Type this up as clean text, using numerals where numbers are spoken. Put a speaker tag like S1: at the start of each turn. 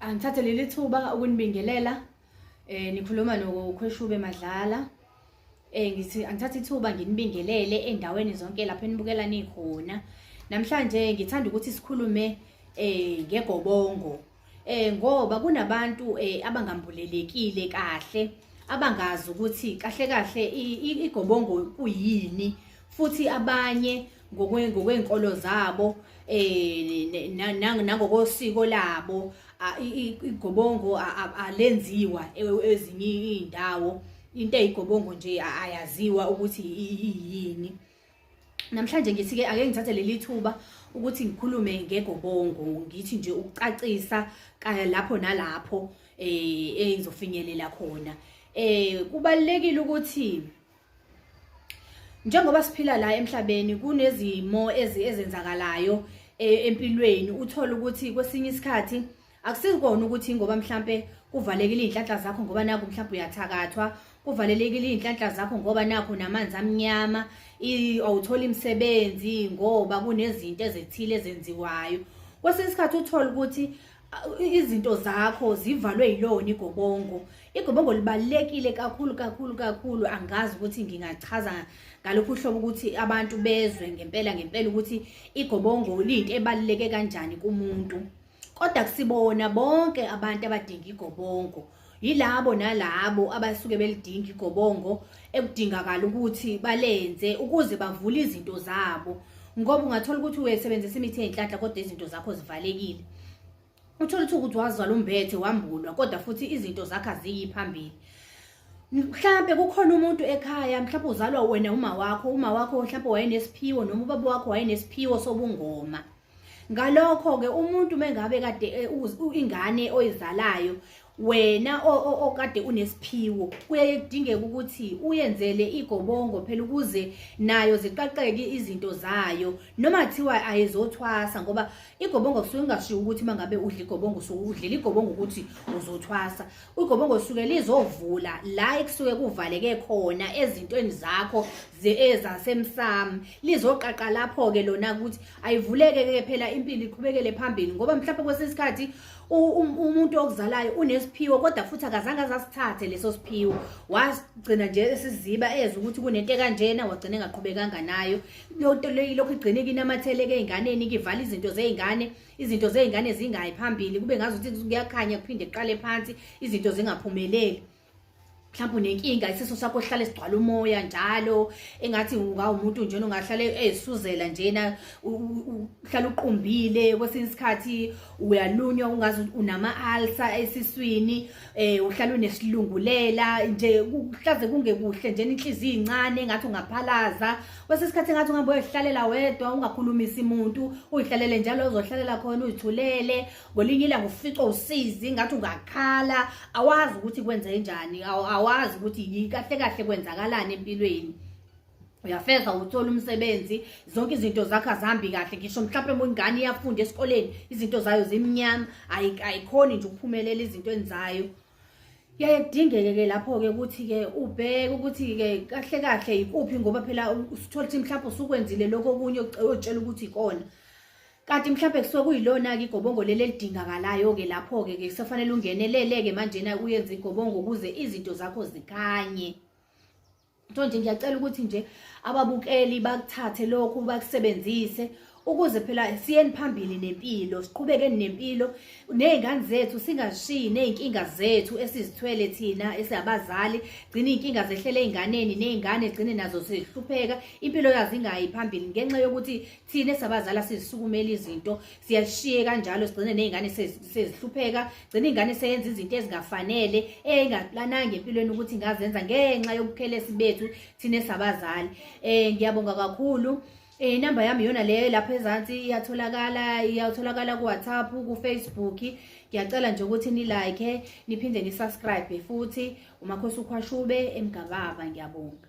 S1: Angithathe leli thuba ukunibingelela nikhuluma noKhweshube Madlala. Ngithi angithathe ithuba nginibingelele endaweni zonke lapho enibukela nikhona. Namhlanje ngithanda ukuthi sikhulume ngeGobongo. Ngoba kunabantu abangambulelekile kahle, abangazi ukuthi kahle iGobongo kuyini, futhi abanye ngokwenkolo zabo nangokosiko labo iGobongo alenziwa ezinye indawo. Into eyiGobongo nje ayaziwa ukuthi iyini. Namhlanje ngithi ke ake ngithathe leli thuba ukuthi ngikhulume ngeGobongo, ngithi nje ukucacisa lapho nalapho engizofinyelela khona. Kubalekile ukuthi njengoba siphila la emhlabeni kunezimo ezenzakalayo empilweni, uthola ukuthi kwesinye isikhathi akusikona ukuthi ngoba mhlambe kuvalekile inhlanhla zakho ngoba naku mhlambe uyathakathwa, kuvalelekile inhlanhla zakho ngoba nakho namanzi amnyama, awuthola imisebenzi ngoba kunezinto ezithile ezenziwayo. Kwesinye isikhathi uthola ukuthi izinto zakho zivalwe yilona iGobongo. iGobongo libalekile kakhulu. Angazi ukuthi ngingachaza ngalokho uhlobo ukuthi abantu bezwe ngempela ukuthi iGobongo linto ebaleke kanjani kumuntu. Kodwa kusibona bonke abantu abadinga iGobongo yilabo nalabo abasuke belidinga iGobongo, ekudingakala ukuthi balenze ukuze bavule izinto zabo. Ngoba ungathola ukuthi uyasebenzisa imithi yenhlanhla kodwa izinto zakho zivalekile. Uthola ukuthi wazala umbethe wambulwa kodwa futhi izinto zakho aziyiphambili. Mhlambe kukhona umuntu ekhaya, mhlawumbe uzalwa wena uma wakho mhlawumbe wayenesiphiwo noma ubaba wakho wayenesiphiwo sobungoma. Ngalokho ke umuntu mengabe kade ingane oyizalayo wena okade unesiphiwo, kuyaye kudingeka ukuthi uyenzele iGobongo phela ukuze nayo ziqaqeke izinto zayo, noma kuthiwa ayizothwasa ngoba iGobongo kusuke kungashiwo ukuthi mangabe udla iGobongo udlela iGobongo ukuthi uzothwasa. iGobongo suke lizovula la ekusuke kuvaleke khona ezintweni zakho ezasemsamo, lizoqaqa lapho ke lona ukuthi ayivuleke ke phela impilo iqhubekele phambili. Ngoba mhlawumbe kwesinye isikhathi umuntu okuzalayo unesiphiwo kodwa futhi akazange azasithathe leso siphiwo, wagcina nje esiziba eza ukuthi kunento ekanjena, wagcina engaqhubekanga nayo. Lonto lokhu igcine kinamathele einganeni, kivala izinto zezingane zingayi phambili, kube ngazuthi kuyakhanya kuphinde kuqale phansi, izinto zingaphumeleli. Mhlawumbe unenkinga isiso sakho sihlale sigcwala umoya njalo, engathi ungawumuntu nje ongahlale ezisuzela njena, uhlala uqumbile. Kwesinye isikhathi uyalunywa ungazi unama-ulcer esiswini, uhlala unesilungulela nje, kuhlaze kungekuhle nje, inhliziyo incane engathi ungaphalaza. Kwesinye isikhathi engathi ungabe uyihlalela wedwa ungakhulumisi umuntu, uyihlalele njalo uzohlalela khona uyithulele. Ngolinye ilanga ufica usizi ngathi ungakhala, awazi ukuthi kwenze njani, awazi ukuthi kahle kwenzakalani empilweni. Uyafeza uthola umsebenzi, zonke izinto zakho azihambi kahle, ngisho mhlawumbe ingane iyafunda esikoleni izinto zayo zimnyama, ayikhoni nje ukuphumelela izintweni zayo. Yaye kudingeke ke lapho ke ukuthi ke ubheke ukuthi ke kahle ikuphi, ngoba phela usithola ukuthi mhlawumbe usukwenzile lokho okunye otshela ukuthi ikona, kanti mhlawumbe kusuke kuyilona ke iGobongo leli elidingakalayo ke. Lapho ke kusafanele ungenelele manje na uyenze iGobongo ukuze izinto zakho zikhanye. Nje ngiyacela ukuthi nje ababukeli bakuthathe lokhu bakusebenzise ukuze phela siyeni phambili nempilo, siqhubekeni nempilo nezingane zethu, singashiyi nezinkinga zethu esizithwele thina esiyabazali. Gcina inkinga zehlele einganeni, nezingane gcine nazo sihlupheka, impilo yazo ingayi phambili ngenxa yokuthi thina esabazala sizisukumela izinto, siyashiye kanjalo, sigcine nezingane sezihlupheka, gcina ingane seyenza izinto ezingafanele engaplananga empilweni ukuthi ngazenza ngenxa yobukhelesi bethu thina esabazali. Ngiyabonga kakhulu. Inamba yami yona leyo lapha ezansi iyatholakala ku-WhatsApp, ku-Facebook. Ngiyacela nje ukuthi ni-like, niphinde ni-subscribe futhi. uMakhosi uKhwashube eMgababa. Ngiyabonga.